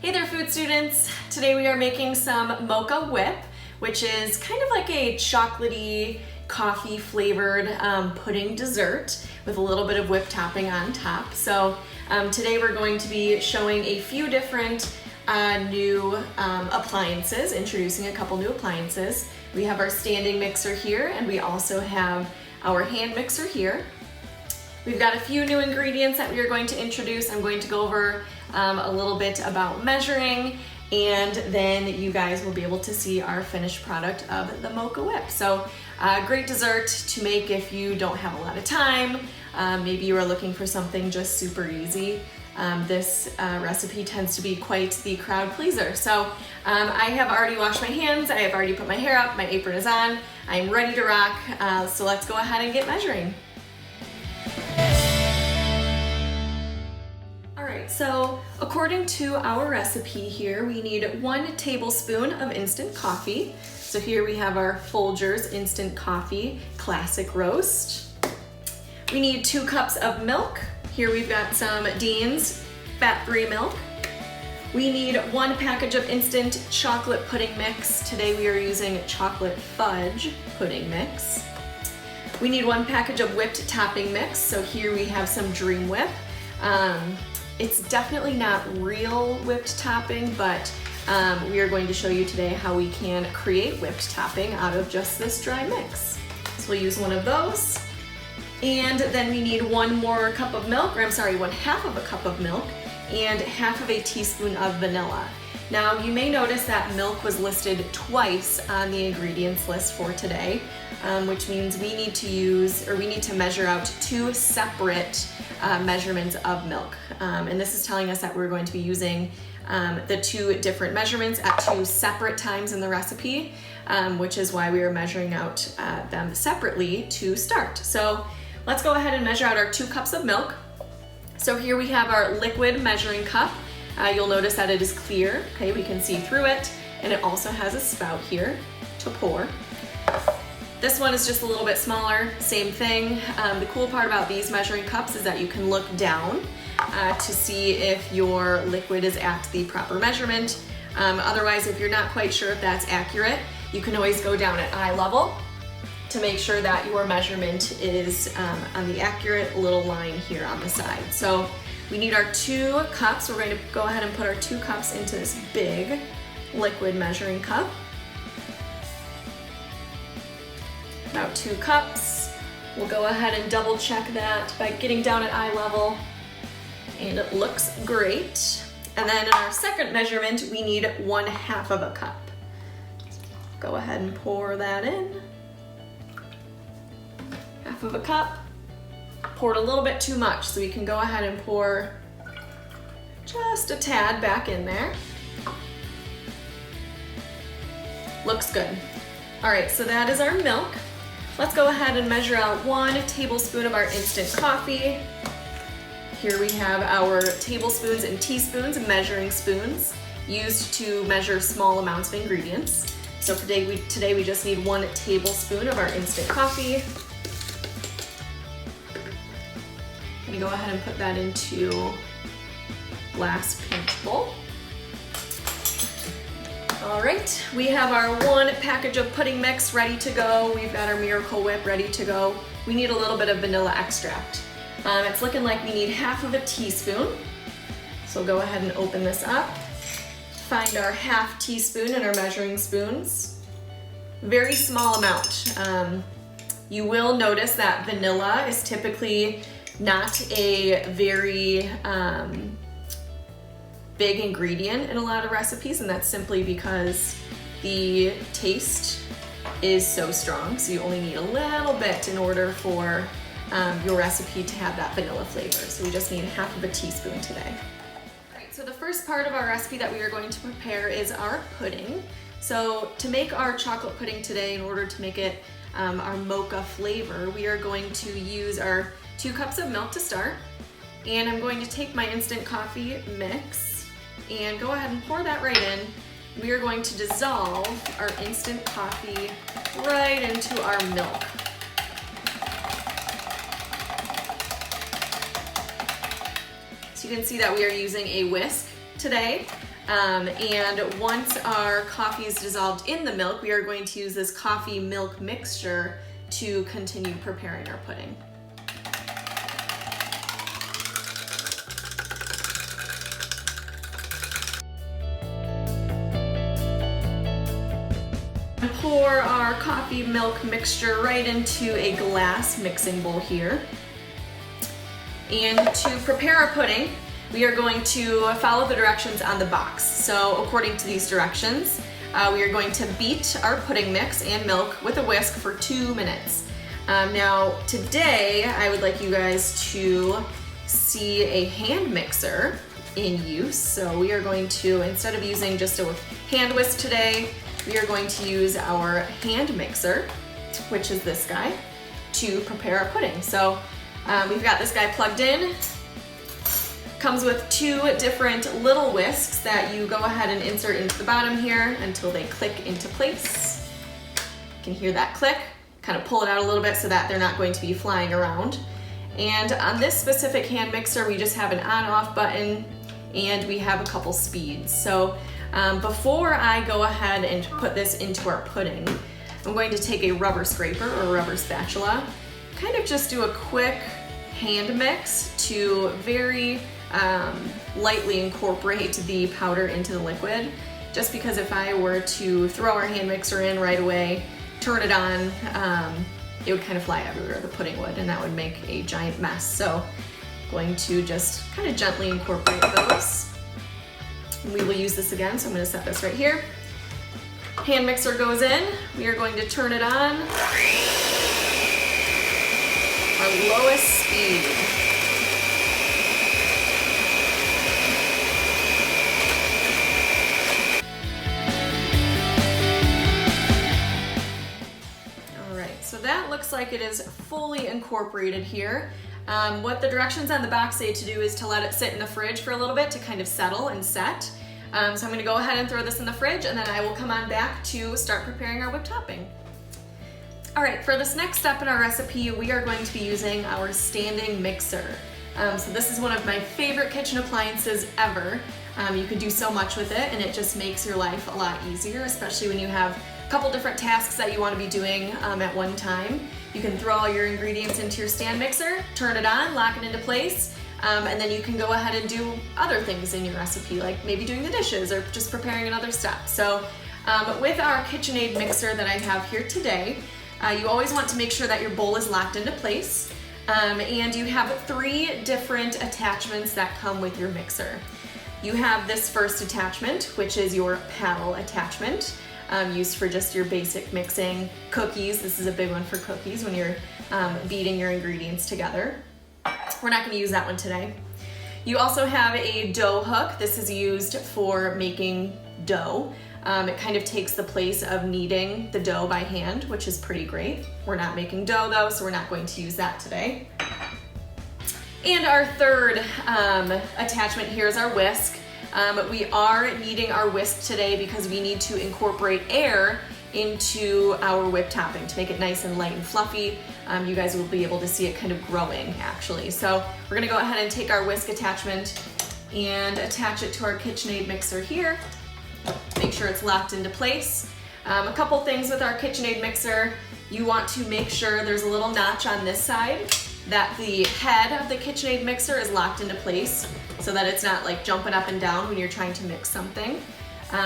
Hey there, food students. Today we are making some Mocha Whip, which is kind of like a chocolatey, coffee flavored pudding dessert with a little bit of whipped topping on top. So today we're going to be showing a few different new appliances, introducing a couple new appliances. We have our standing mixer here, and we also have our hand mixer here. We've got a few new ingredients that we are going to introduce. I'm going to go over a little bit about measuring, and then you guys will be able to see our finished product of the Mocha Whip. So great dessert to make if you don't have a lot of time. Maybe you are looking for something just super easy. This recipe tends to be quite the crowd pleaser. So I have already washed my hands, I have already put my hair up, my apron is on, I'm ready to rock. So let's go ahead and get measuring. So according to our recipe here, we need 1 tablespoon of instant coffee. So here we have our Folgers Instant Coffee Classic Roast. We need 2 cups of milk. Here we've got some Dean's fat-free milk. We need 1 package of instant chocolate pudding mix. Today we are using chocolate fudge pudding mix. We need 1 package of whipped topping mix. So here we have some Dream Whip. It's definitely not real whipped topping, but we are going to show you today how we can create whipped topping out of just this dry mix. So we'll use 1 of those. And then we need 1 more cup of milk, or I'm sorry, 1/2 of a cup of milk and 1/2 of a teaspoon of vanilla. Now you may notice that milk was listed twice on the ingredients list for today, which means we need to measure out 2 separate measurements of milk. And this is telling us that we're going to be using the 2 different measurements at 2 separate times in the recipe, which is why we are measuring out them separately to start. So let's go ahead and measure out our 2 cups of milk. So here we have our liquid measuring cup. You'll notice that it is clear, okay, we can see through it, and it also has a spout here to pour. This one is just a little bit smaller, same thing. The cool part about these measuring cups is that you can look down to see if your liquid is at the proper measurement. Otherwise, if you're not quite sure if that's accurate, you can always go down at eye level to make sure that your measurement is on the accurate little line here on the side. So we need our 2 cups. We're going to go ahead and put our 2 cups into this big liquid measuring cup. About 2 cups. We'll go ahead and double check that by getting down at eye level, and it looks great. And then in our second measurement, we need 1/2 of a cup. Go ahead and pour that in. 1/2 of a cup. Poured a little bit too much, so we can go ahead and pour just a tad back in there. Looks good. All right, so that is our milk. Let's go ahead and measure out 1 tablespoon of our instant coffee. Here we have our tablespoons and teaspoons, measuring spoons, used to measure small amounts of ingredients. So today we just need 1 tablespoon of our instant coffee. I'm gonna go ahead and put that into glass pinch bowl. All right, we have our 1 package of pudding mix ready to go. We've got our Miracle Whip ready to go. We need a little bit of vanilla extract. It's looking like we need 1/2 of a teaspoon. So go ahead and open this up. Find our 1/2 teaspoon in our measuring spoons. Very small amount. You will notice that vanilla is typically not a very big ingredient in a lot of recipes, and that's simply because the taste is so strong. So you only need a little bit in order for your recipe to have that vanilla flavor. So we just need 1/2 of a teaspoon today. All right, so the first part of our recipe that we are going to prepare is our pudding. So to make our chocolate pudding today, in order to make it our mocha flavor, we are going to use our 2 cups of milk to start. And I'm going to take my instant coffee mix and go ahead and pour that right in. We are going to dissolve our instant coffee right into our milk. So you can see that we are using a whisk today. And once our coffee is dissolved in the milk, we are going to use this coffee milk mixture to continue preparing our pudding. Pour our coffee milk mixture right into a glass mixing bowl here. And to prepare our pudding, we are going to follow the directions on the box. So according to these directions, we are going to beat our pudding mix and milk with a whisk for 2 minutes. Now today, I would like you guys to see a hand mixer in use. So we are going to, instead of using just a hand whisk today, we are going to use our hand mixer, which is this guy, to prepare our pudding. So we've got this guy plugged in. Comes with 2 different little whisks that you go ahead and insert into the bottom here until they click into place. You can hear that click. Kind of pull it out a little bit so that they're not going to be flying around. And on this specific hand mixer, we just have an on-off button and we have a couple speeds. So before I go ahead and put this into our pudding, I'm going to take a rubber scraper or a rubber spatula, kind of just do a quick hand mix to very lightly incorporate the powder into the liquid. Just because if I were to throw our hand mixer in right away, turn it on, it would kind of fly everywhere, the pudding would, and that would make a giant mess. So going to just kind of gently incorporate those. We will use this again, so I'm going to set this right here. Hand mixer goes in. We are going to turn it on. Our lowest speed. All right, so that looks like it is fully incorporated here. What the directions on the box say to do is to let it sit in the fridge for a little bit to kind of settle and set. So I'm going to go ahead and throw this in the fridge, and then I will come on back to start preparing our whipped topping. All right, for this next step in our recipe, we are going to be using our standing mixer. So this is one of my favorite kitchen appliances ever. You can do so much with it, and it just makes your life a lot easier, especially when you have a couple different tasks that you want to be doing at one time. You can throw all your ingredients into your stand mixer, turn it on, lock it into place, and then you can go ahead and do other things in your recipe, like maybe doing the dishes or just preparing another step. So with our KitchenAid mixer that I have here today, you always want to make sure that your bowl is locked into place, and you have 3 different attachments that come with your mixer. You have this first attachment, which is your paddle attachment. Used for just your basic mixing. Cookies, this is a big one for cookies when you're beating your ingredients together. We're not going to use that one today. You also have a dough hook. This is used for making dough. It kind of takes the place of kneading the dough by hand, which is pretty great. We're not making dough though, so we're not going to use that today. And our third attachment here is our whisk. We are needing our whisk today because we need to incorporate air into our whipped topping to make it nice and light and fluffy. You guys will be able to see it kind of growing actually. So we're gonna go ahead and take our whisk attachment and attach it to our KitchenAid mixer here. Make sure it's locked into place. A couple things with our KitchenAid mixer. You want to make sure there's a little notch on this side that the head of the KitchenAid mixer is locked into place so that it's not like jumping up and down when you're trying to mix something.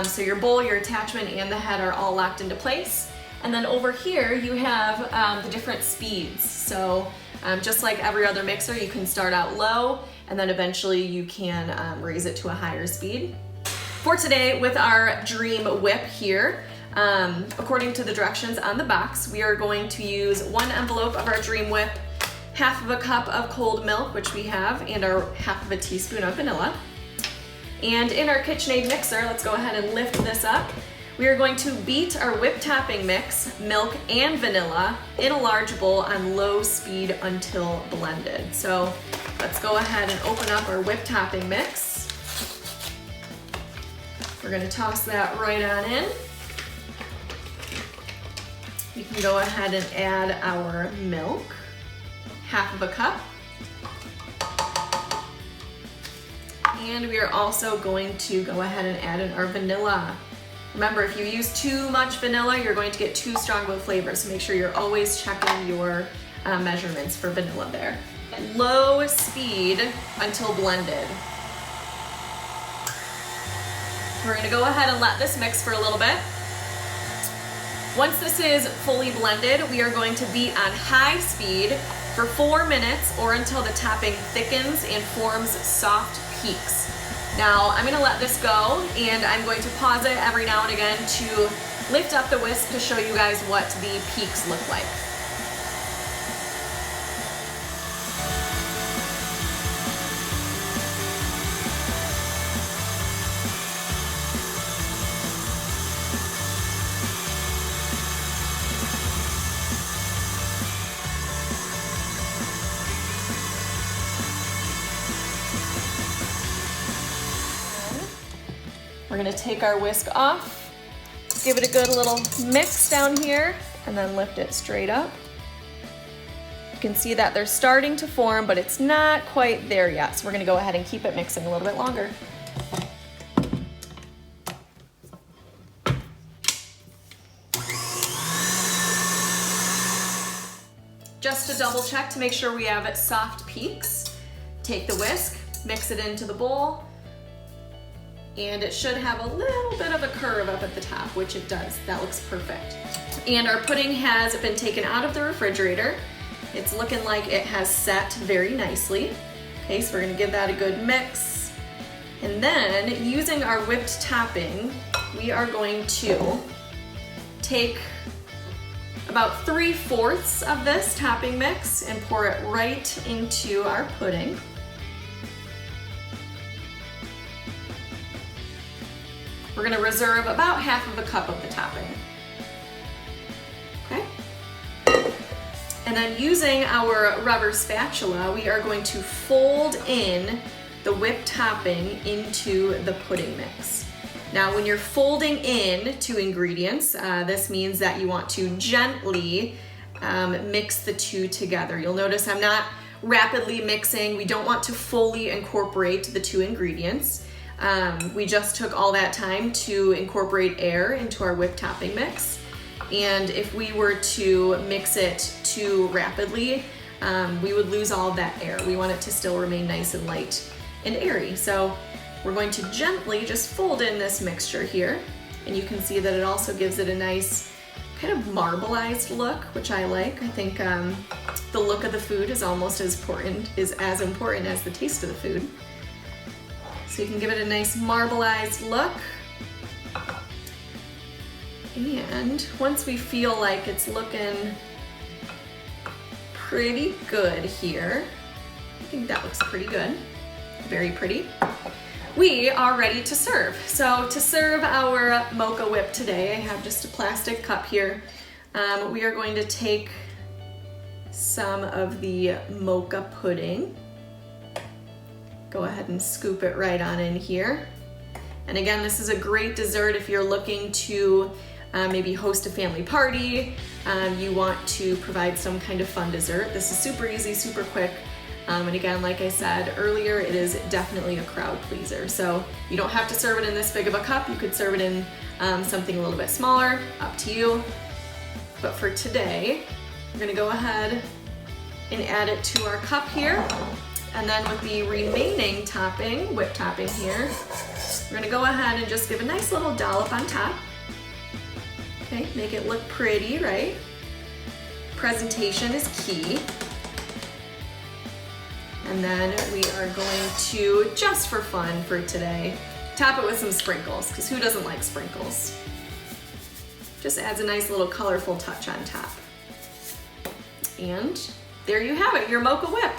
So your bowl, your attachment, and the head are all locked into place. And then over here you have the different speeds. So just like every other mixer, you can start out low and then eventually you can raise it to a higher speed. For today, with our Dream Whip here, according to the directions on the box, we are going to use 1 envelope of our Dream Whip, half of a cup of cold milk, which we have, and our half of a teaspoon of vanilla. And in our KitchenAid mixer, let's go ahead and lift this up. We are going to beat our whipped topping mix, milk and vanilla, in a large bowl on low speed until blended. So let's go ahead and open up our whipped topping mix. We're gonna toss that right on in. We can go ahead and add our milk, half of a cup. And we are also going to go ahead and add in our vanilla. Remember, if you use too much vanilla, you're going to get too strong of a flavor, so make sure you're always checking your measurements for vanilla there. Low speed until blended. We're gonna go ahead and let this mix for a little bit. Once this is fully blended, we are going to beat on high speed for 4 minutes or until the topping thickens and forms soft peaks. Now, I'm gonna let this go and I'm going to pause it every now and again to lift up the whisk to show you guys what the peaks look like. We're gonna take our whisk off, give it a good little mix down here, and then lift it straight up. You can see that they're starting to form, but it's not quite there yet. So we're gonna go ahead and keep it mixing a little bit longer. Just to double check to make sure we have soft peaks, take the whisk, mix it into the bowl, and it should have a little bit of a curve up at the top, which it does. That looks perfect. And our pudding has been taken out of the refrigerator. It's looking like it has set very nicely. Okay, so we're gonna give that a good mix. And then using our whipped topping, we are going to take about 3/4 of this topping mix and pour it right into our pudding. We're gonna reserve about 1/2 cup of the topping. Okay? And then using our rubber spatula, we are going to fold in the whipped topping into the pudding mix. Now, when you're folding in 2 ingredients, this means that you want to gently mix the 2 together. You'll notice I'm not rapidly mixing. We don't want to fully incorporate the 2 ingredients. We just took all that time to incorporate air into our whipped topping mix. And if we were to mix it too rapidly, we would lose all of that air. We want it to still remain nice and light and airy. So we're going to gently just fold in this mixture here. And you can see that it also gives it a nice kind of marbleized look, which I like. I think the look of the food is almost as important as the taste of the food. So you can give it a nice marbleized look. And once we feel like it's looking pretty good here, I think that looks pretty good, very pretty, we are ready to serve. So to serve our Mocha Whip today, I have just a plastic cup here. We are going to take some of the mocha pudding. Go ahead and scoop it right on in here. And again, this is a great dessert if you're looking to maybe host a family party, you want to provide some kind of fun dessert. This is super easy, super quick. And again, like I said earlier, it is definitely a crowd pleaser. So you don't have to serve it in this big of a cup. You could serve it in something a little bit smaller, up to you. But for today, we're gonna go ahead and add it to our cup here. And then with the remaining topping, whipped topping here, we're gonna go ahead and just give a nice little dollop on top. Okay, make it look pretty, right? Presentation is key. And then we are going to, just for fun for today, top it with some sprinkles, because who doesn't like sprinkles? Just adds a nice little colorful touch on top. And there you have it, your Mocha Whip.